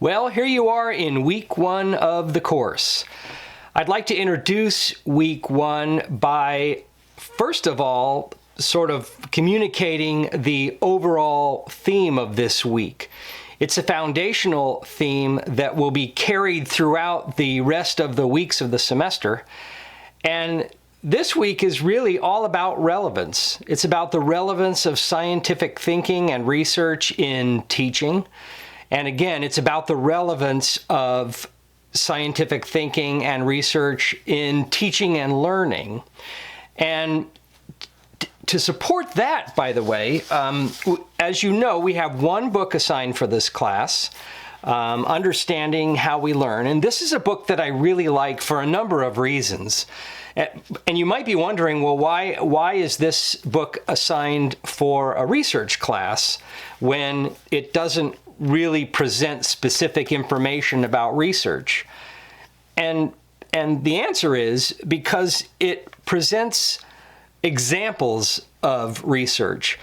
Well, here you are in week one of the course. I'd like to introduce week one by, first of all, sort of communicating the overall theme of this week. It's a foundational theme that will be carried throughout the rest of the weeks of the semester. And this week is really all about relevance. It's about the relevance of scientific thinking and research in teaching. And again, it's about the relevance of scientific thinking and research in teaching and learning. And to support that, by the way, as you know, we have one book assigned for this class, Understanding How We Learn. And this is a book that I really like for a number of reasons. And you might be wondering, well, why is this book assigned for a research class when it doesn't really present specific information about research? And the answer is because it presents examples of research.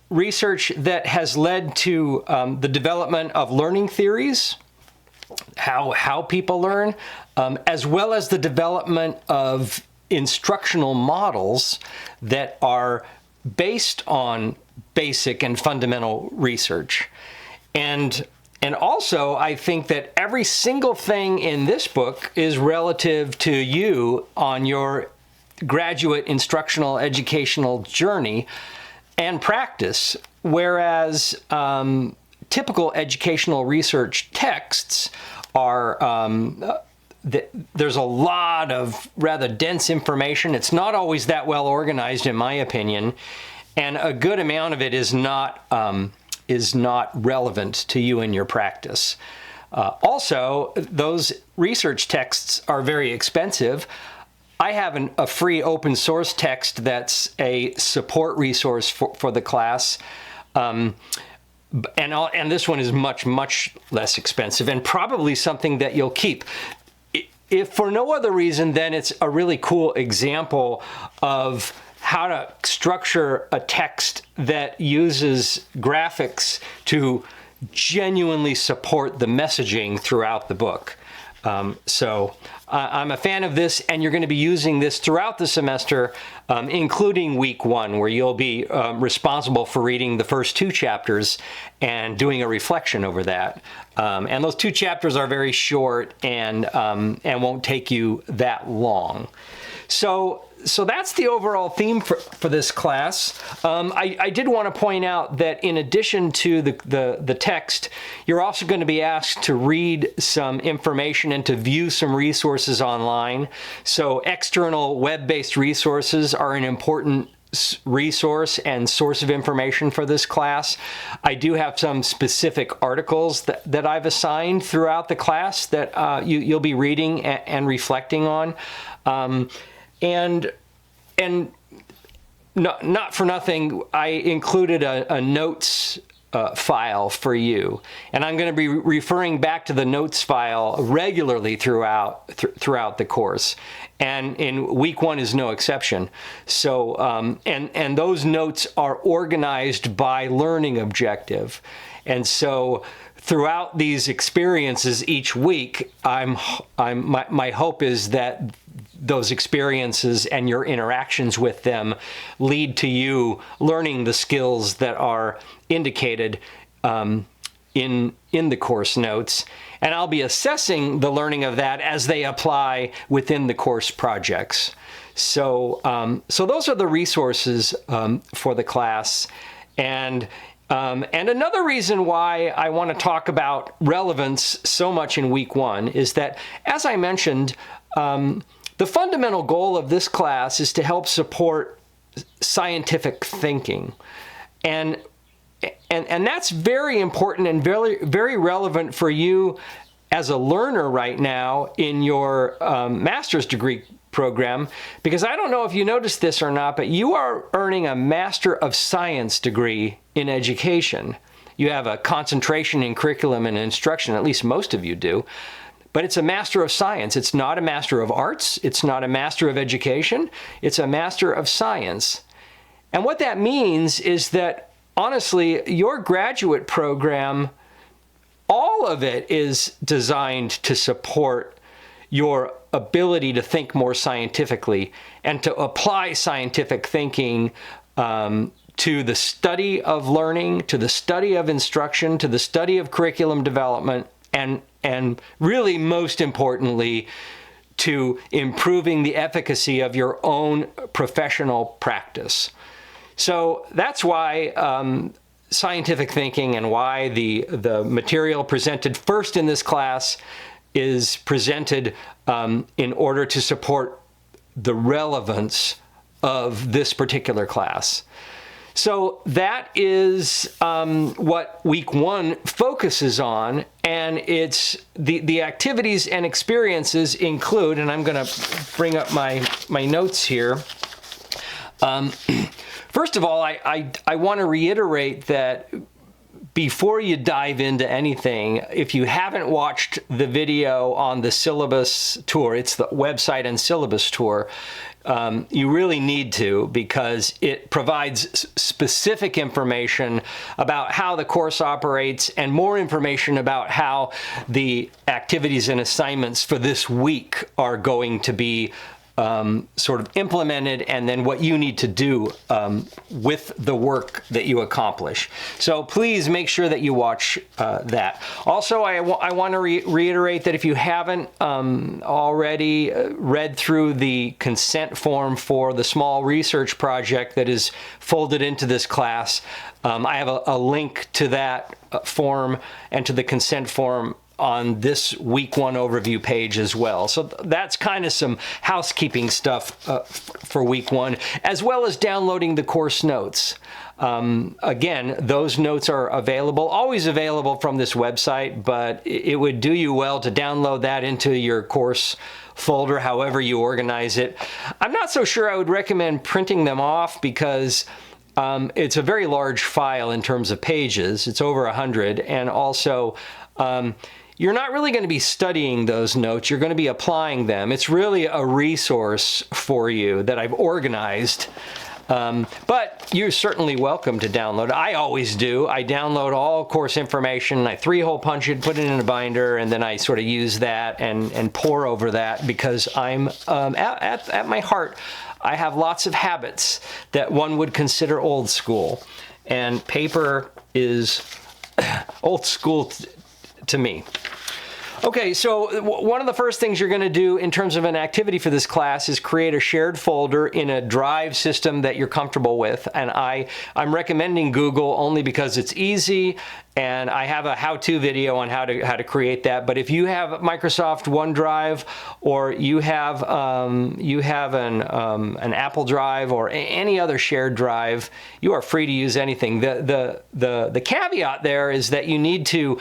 Research that has led to the development of learning theories, how people learn, as well as the development of instructional models that are based on basic and fundamental research. And also, I think that every single thing in this book is relative to you on your graduate instructional educational journey and practice, whereas typical educational research texts are, there's a lot of rather dense information. It's not always that well organized, in my opinion, and a good amount of it is not relevant to you in your practice. Also, those research texts are very expensive. I have a free open source text that's a support resource for the class. And this one is much less expensive and probably something that you'll keep. If for no other reason, then it's a really cool example of how to structure a text that uses graphics to genuinely support the messaging throughout the book. So I'm a fan of this, and you're going to be using this throughout the semester, including week one, where you'll be responsible for reading the first two chapters and doing a reflection over that. And those two chapters are very short and won't take you that long. So that's the overall theme for this class. I did want to point out that in addition to the text, you're also going to be asked to read some information and to view some resources online. So external web-based resources are an important resource and source of information for this class. I do have some specific articles that I've assigned throughout the class that you'll be reading and reflecting on. And not for nothing, I included a notes file for you, and I'm going to be referring back to the notes file regularly throughout the course, and in week one is no exception. So and those notes are organized by learning objective, and so throughout these experiences each week, my hope is that those experiences and your interactions with them lead to you learning the skills that are indicated in the course notes. And I'll be assessing the learning of that as they apply within the course projects. So those are the resources for the class. And another reason why I want to talk about relevance so much in week one is that, as I mentioned, the fundamental goal of this class is to help support scientific thinking. And that's very important and very relevant for you as a learner right now in your master's degree program, because I don't know if you noticed this or not, but you are earning a Master of Science degree in education. You have a concentration in curriculum and instruction, at least most of you do. But it's a Master of Science. It's not a Master of Arts. It's not a Master of Education. It's a Master of Science. And what that means is that, honestly, your graduate program all of it is designed to support your ability to think more scientifically and to apply scientific thinking to the study of learning, to the study of instruction, to the study of curriculum development, and really most importantly, to improving the efficacy of your own professional practice. So that's why scientific thinking and why the material presented first in this class is presented in order to support the relevance of this particular class. So that is what week 1 focuses on, and it's the activities and experiences include, and I'm going to bring up my notes here. First of all, I want to reiterate that before you dive into anything, if you haven't watched the video on the syllabus tour, it's the website and syllabus tour, you really need to, because it provides specific information about how the course operates and more information about how the activities and assignments for this week are going to be sort of implemented, and then what you need to do with the work that you accomplish. So please make sure that you watch that. Also, I want to reiterate that if you haven't already read through the consent form for the small research project that is folded into this class, I have a link to that form and to the consent form on this week 1 overview page as well. So that's kind of some housekeeping stuff for week 1, as well as downloading the course notes. Again, those notes are always available from this website, but it would do you well to download that into your course folder, however you organize it. I'm not so sure I would recommend printing them off, because it's a very large file in terms of pages. It's over 100, and also you're not really going to be studying those notes. You're going to be applying them. It's really a resource for you that I've organized. But you're certainly welcome to download. I always do. I download all course information. I 3-hole punch it, put it in a binder, and then I sort of use that and pore over that, because I'm at my heart, I have lots of habits that one would consider old school, and paper is old school to me. Okay, so one of the first things you're going to do in terms of an activity for this class is create a shared folder in a drive system that you're comfortable with. And I'm recommending Google only because it's easy, and I have a how-to video on how to create that. But if you have Microsoft OneDrive, or you have an Apple Drive or any other shared drive, you are free to use anything. The caveat there is that you need to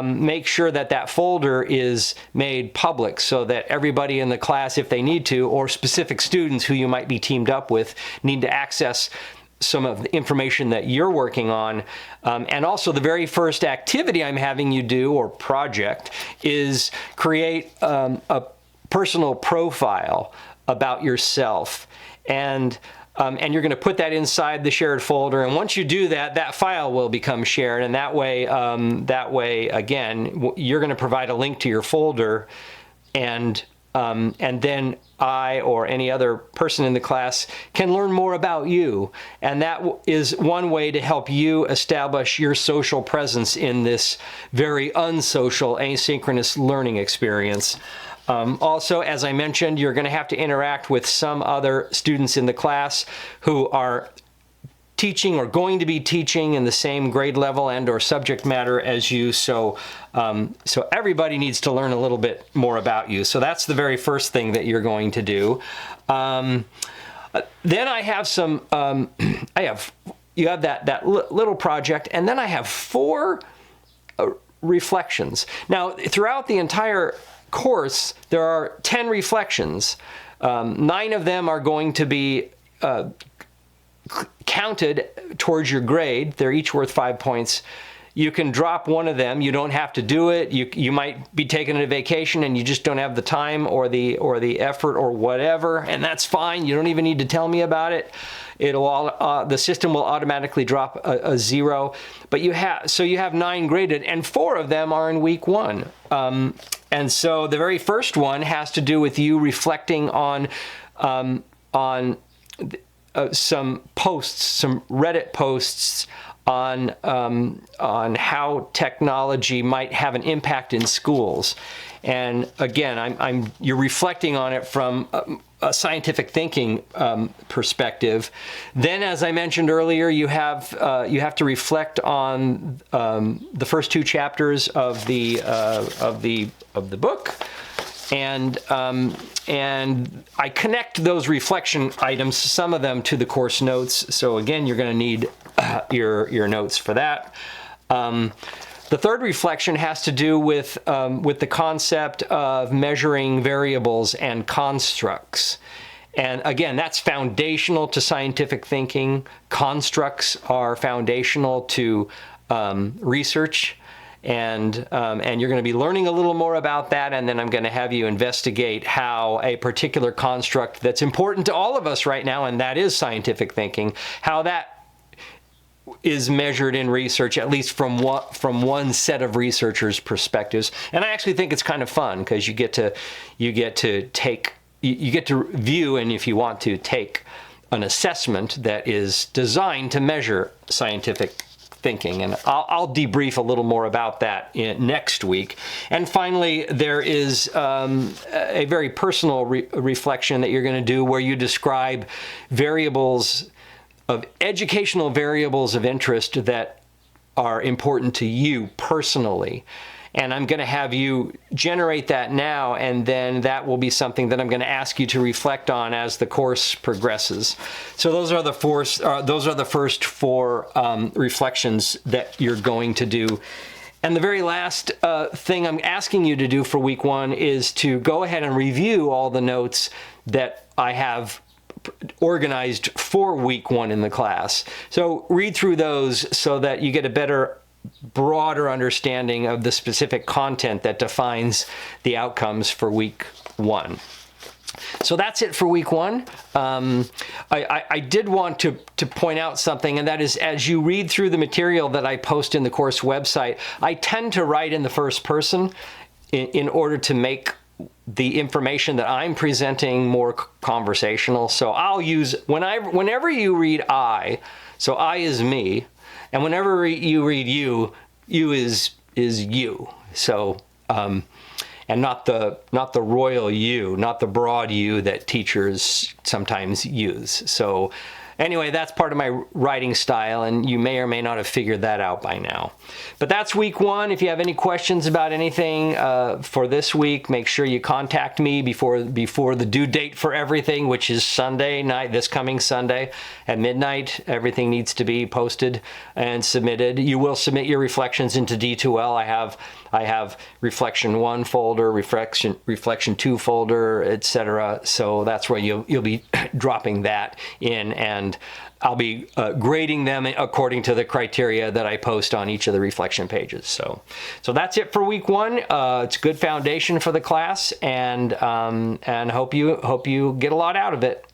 make sure that folder is made public, so that everybody in the class, if they need to, or specific students who you might be teamed up with, need to access some of the information that you're working on. And also, the very first activity I'm having you do, or project, is create a personal profile about yourself. And you're going to put that inside the shared folder. And once you do that, that file will become shared. And that way, again, you're going to provide a link to your folder, and then I or any other person in the class can learn more about you. And that is one way to help you establish your social presence in this very unsocial, asynchronous learning experience. Also, as I mentioned, you're going to have to interact with some other students in the class who are teaching or going to be teaching in the same grade level and or subject matter as you. So everybody needs to learn a little bit more about you. So that's the very first thing that you're going to do. Then I have some, you have that little project, and then I have 4 reflections. Now, throughout the entire course, there are 10 reflections. 9 of them are going to be counted towards your grade. They're each worth 5 points. you can drop one of them. You don't have to do it. You might be taking a vacation and you just don't have the time or the effort or whatever, and that's fine. You don't even need to tell me about it. The system will automatically drop a 0. But you have 9 graded, and 4 of them are in week 1. And so the very first one has to do with you reflecting on some posts, some Reddit posts on how technology might have an impact in schools. And again, you're reflecting on it from a scientific thinking perspective. Then, as I mentioned earlier, you have to reflect on the first 2 chapters of the book. And I connect those reflection items, some of them, to the course notes. So again, you're going to need your notes for that. The third reflection has to do with the concept of measuring variables and constructs. And again, that's foundational to scientific thinking. Constructs are foundational to research. And you're going to be learning a little more about that, and then I'm going to have you investigate how a particular construct that's important to all of us right now, and that is scientific thinking, how that is measured in research, at least from one set of researchers' perspectives. And I actually think it's kind of fun because you get to view, and if you want to, take an assessment that is designed to measure scientific thinking, and I'll debrief a little more about that next week. And finally, there is a very personal reflection that you're going to do where you describe educational variables of interest that are important to you personally. And I'm going to have you generate that now, and then that will be something that I'm going to ask you to reflect on as the course progresses. So those are the first 4 reflections that you're going to do. And the very last thing I'm asking you to do for week 1 is to go ahead and review all the notes that I have organized for week 1 in the class. So read through those so that you get a broader understanding of the specific content that defines the outcomes for week 1. So that's it for week 1. I did want to point out something, and that is, as you read through the material that I post in the course website, I tend to write in the first person in order to make the information that I'm presenting more conversational. So I'll use, whenever you read I, so I is me, and whenever you read you is you. So, and not the royal you, not the broad you that teachers sometimes use. So anyway, that's part of my writing style, and you may or may not have figured that out by now. But that's week 1. If you have any questions about anything for this week, make sure you contact me before the due date for everything, which is Sunday night, this coming Sunday at midnight. Everything needs to be posted and submitted. You will submit your reflections into D2L. I have reflection 1 folder, reflection 2 folder, etc. So that's where you'll be dropping that in, and I'll be grading them according to the criteria that I post on each of the reflection pages. So that's it for week 1. It's a good foundation for the class, and hope you get a lot out of it.